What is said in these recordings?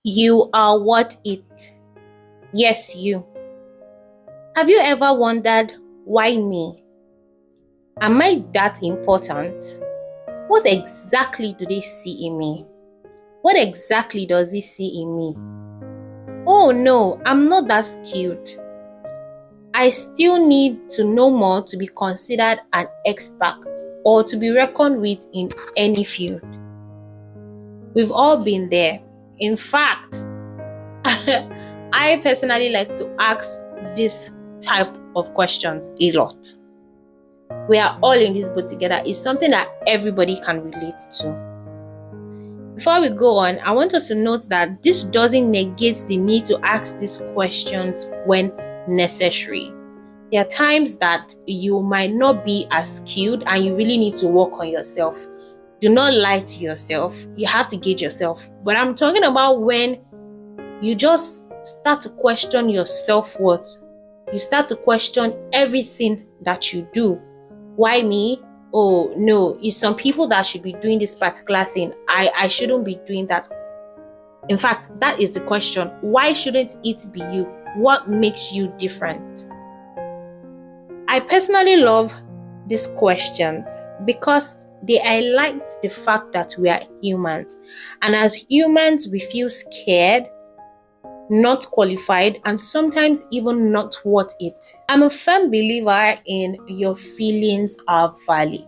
You are worth it. Yes, you. Have you ever wondered, why me? Am I that important? What exactly do they see in me? What exactly does he see in me? Oh no, I'm not that skilled. I still need to know more to be considered an expert or to be reckoned with in any field. We've all been there. In fact, I personally like to ask this type of questions a lot. We are all in this boat together. It's something that everybody can relate to. Before we go on, I want us to note that this doesn't negate the need to ask these questions when necessary. There are times that you might not be as skilled and you really need to work on yourself. Do not lie to yourself. You have to gauge yourself. But I'm talking about when you just start to question your self-worth. You start to question everything that you do. Why me? Oh no, it's some people that should be doing this particular thing. I shouldn't be doing that. In fact, that is the question. Why shouldn't it be you? What makes you different? I personally love these questions because they highlight the fact that we are humans. And as humans, we feel scared, not qualified, and sometimes even not worth it. I'm a firm believer in your feelings are valid.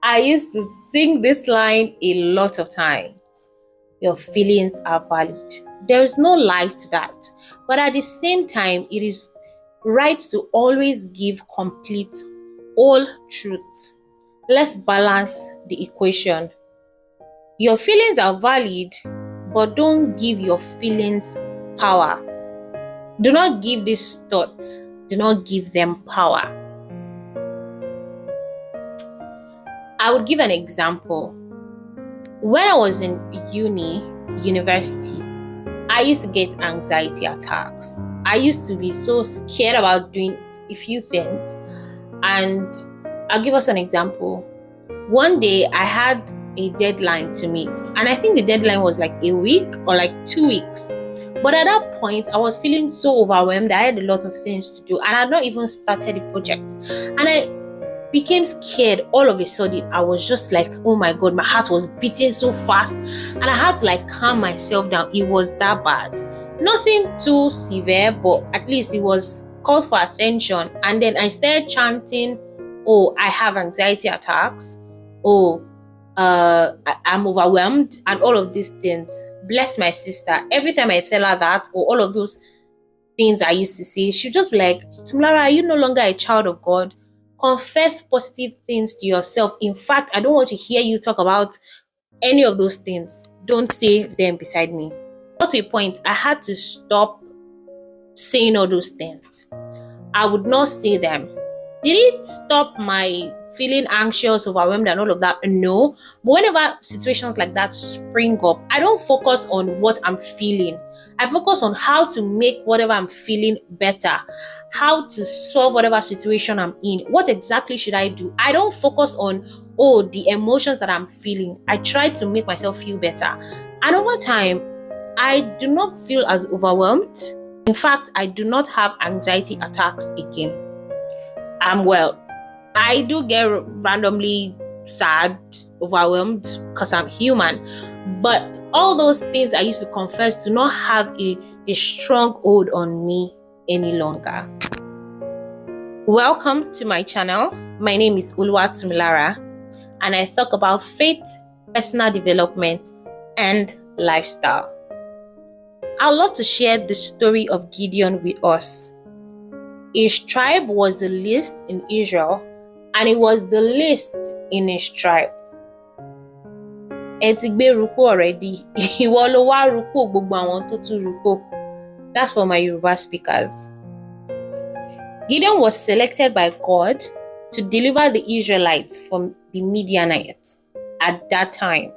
I used to sing this line a lot of times. Your feelings are valid. There is no lie to that. But at the same time, it is right to always give complete, whole truth. Let's balance the equation. Your feelings are valid, but don't give your feelings power. Do not give these thoughts. Do not give them power. I would give an example. When I was in university, I used to get anxiety attacks. I used to be so scared about doing a few things. And I'll give us an example. One day I had a deadline to meet, and I think the deadline was like a week or like 2 weeks. But at that point, I was feeling so overwhelmed. I had a lot of things to do, and I had not even started the project. And I became scared all of a sudden. I was just like, oh my God, my heart was beating so fast, and I had to like calm myself down. It was that bad. Nothing too severe, but at least it was called for attention. And then I started chanting, oh, I have anxiety attacks. Oh, I'm overwhelmed, and all of these things. Bless my sister. Every time I tell her that, or all of those things I used to say, she'd just be like, Tumilara, are you no longer a child of God? Confess positive things to yourself. In fact, I don't want to hear you talk about any of those things. Don't say them beside me. Got to a point, I had to stop saying all those things. I would not say them. Did it stop my feeling anxious, overwhelmed, and all of that? No. But whenever situations like that spring up, I don't focus on what I'm feeling. I focus on how to make whatever I'm feeling better, how to solve whatever situation I'm in. What exactly should I do? I don't focus on, oh, the emotions that I'm feeling. I try to make myself feel better. And over time, I do not feel as overwhelmed. In fact, I do not have anxiety attacks again. I do get randomly sad, overwhelmed, because I'm human. But all those things I used to confess do not have a strong hold on me any longer. Welcome to my channel. My name is Oluwatumilara, and I talk about faith, personal development, and lifestyle. I'd love to share the story of Gideon with us. His tribe was the least in Israel, and it was the least in his tribe. Etigbe ruko already. Ìwọ ló wá ruko gbogbo àwọn tó tún ruko. That's for my Yoruba speakers. Gideon was selected by God to deliver the Israelites from the Midianites at that time.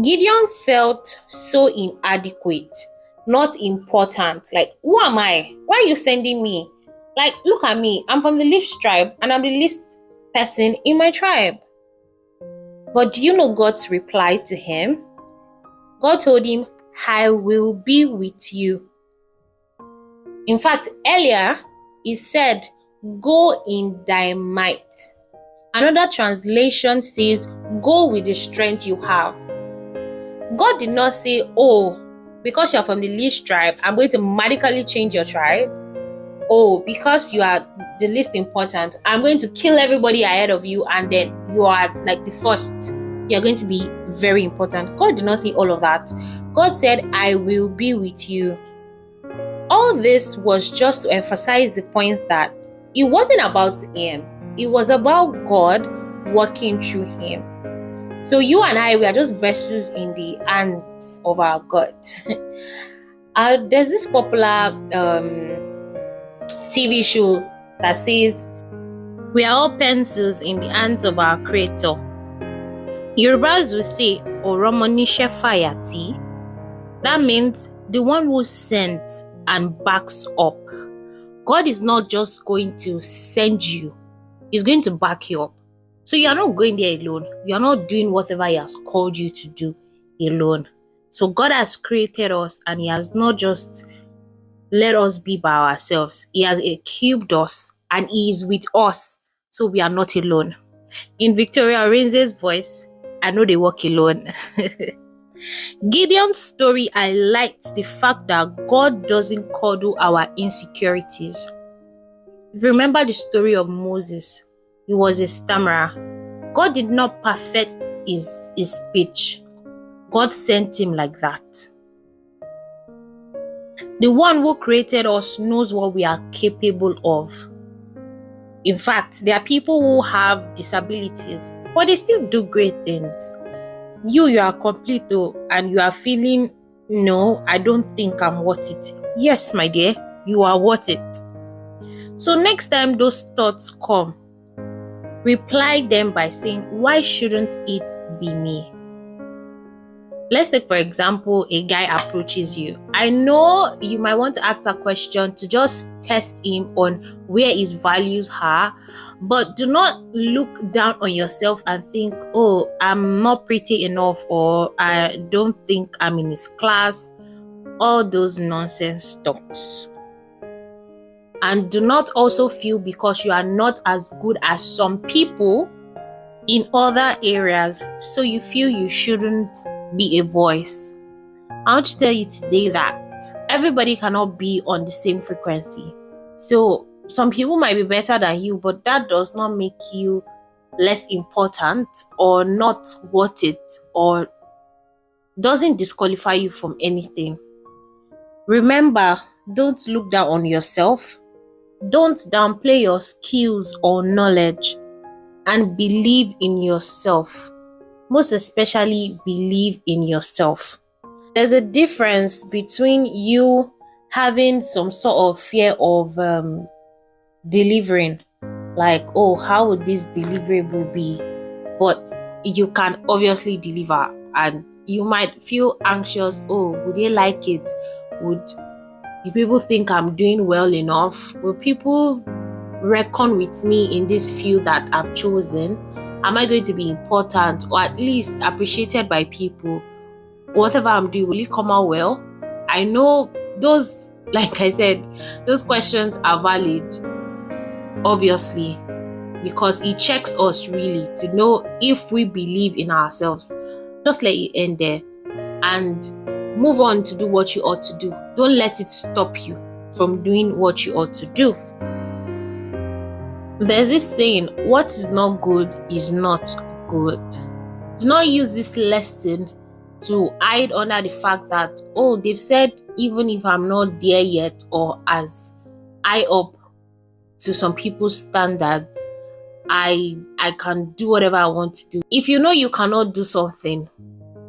Gideon felt so inadequate, not important. Like, who am I? Why are you sending me? Like, look at me. I'm from the least tribe, and I'm the least person in my tribe. But do you know God's reply to him? God told him, I will be with you. In fact, earlier, he said, go in thy might. Another translation says, go with the strength you have. God did not say, oh, because you're from the least tribe, I'm going to magically change your tribe. Oh, because you are the least important, I'm going to kill everybody ahead of you, and then you are like the first. You're going to be very important. God did not say all of that. God said, I will be with you. All this was just to emphasize the point that it wasn't about him. It was about God working through him. So you and I, we are just vessels in the hands of our God. There's this popular TV show that says, we are all pencils in the hands of our creator. Yorubas will say, Oromonishe Fayati. That means the one who sends and backs up. God is not just going to send you, he's going to back you up. So you are not going there alone. You are not doing whatever he has called you to do alone. So God has created us, and he has not just let us be by ourselves. He has equipped us, and he is with us. So we are not alone. In Victoria Orenze's voice, I know they walk alone. Gideon's story highlights the fact that God doesn't coddle our insecurities. If you remember the story of Moses, he was a stammerer. God did not perfect his speech. God sent him like that. The one who created us knows what we are capable of. In fact, there are people who have disabilities, but they still do great things. You are complete though, and you are feeling, no, I don't think I'm worth it. Yes, my dear, you are worth it. So next time those thoughts come, reply them by saying, why shouldn't it be me? Let's take, for example, a guy approaches you. I know you might want to ask a question to just test him on where his values are, but do not look down on yourself and think, oh, I'm not pretty enough, or I don't think I'm in his class. All those nonsense talks. And do not also feel because you are not as good as some people in other areas, so you feel you shouldn't be a voice. I want to tell you today that everybody cannot be on the same frequency. So some people might be better than you, but that does not make you less important or not worth it, or doesn't disqualify you from anything. Remember, don't look down on yourself. Don't downplay your skills or knowledge, and believe in yourself. Most especially, believe in yourself. There's a difference between you having some sort of fear of delivering, like, oh, how would this deliverable be? But you can obviously deliver, and you might feel anxious. Oh, would they like it? Would the people think I'm doing well enough? Will people reckon with me in this field that I've chosen? Am I going to be important, or at least appreciated by people? Whatever I'm doing, will it come out well? I know those, like I said, those questions are valid, obviously, because it checks us really to know if we believe in ourselves. Just let it end there and move on to do what you ought to do. Don't let it stop you from doing what you ought to do. There's this saying, what is not good is not good. Do not use this lesson to hide under the fact that, oh, they've said even if I'm not there yet, or as high up to some people's standards, I can do whatever I want to do. If you know you cannot do something,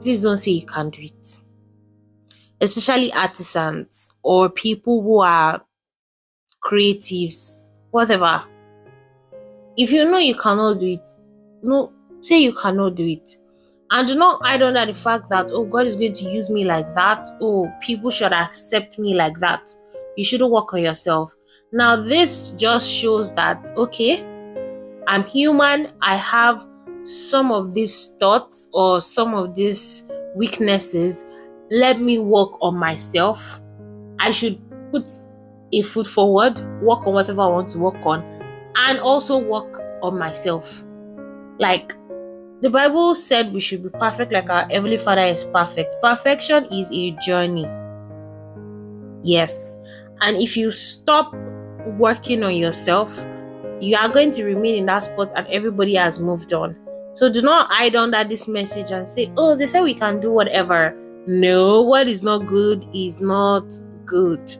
please don't say you can't do it. Especially artisans or people who are creatives, whatever. If you know you cannot do it, no, say you cannot do it. And do not hide under the fact that, oh, God is going to use me like that. Oh, people should accept me like that. You shouldn't work on yourself. Now, this just shows that, okay, I'm human. I have some of these thoughts or some of these weaknesses. let me work on myself. I should put a foot forward, work on whatever I want to work on, and also work on myself. Like the Bible said, we should be perfect like our Heavenly Father is perfect. Perfection is a journey. Yes. And if you stop working on yourself, you are going to remain in that spot and everybody has moved on. So do not hide under this message and say, oh, they say we can do whatever. No, what is not good is not good.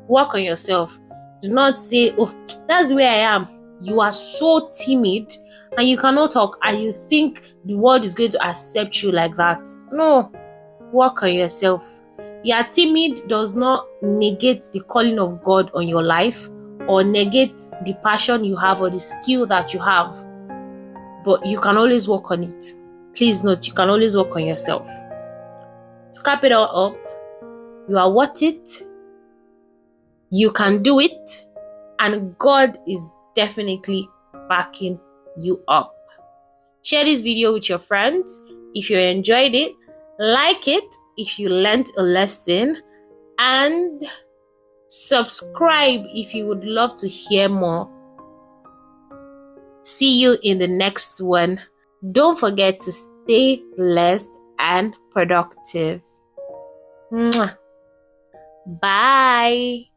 Work on yourself. Do not say, oh, that's the way I am. You are so timid and you cannot talk and you think the world is going to accept you like that. No, work on yourself. You are timid does not negate the calling of God on your life or negate the passion you have or the skill that you have. But you can always work on it. Please note, you can always work on yourself. To cap it all up, you are worth it. You can do it. And God is definitely backing you up. Share this video with your friends if you enjoyed it. Like it if you learned a lesson. And subscribe if you would love to hear more. See you in the next one. Don't forget to stay blessed and productive. Mwah. Bye.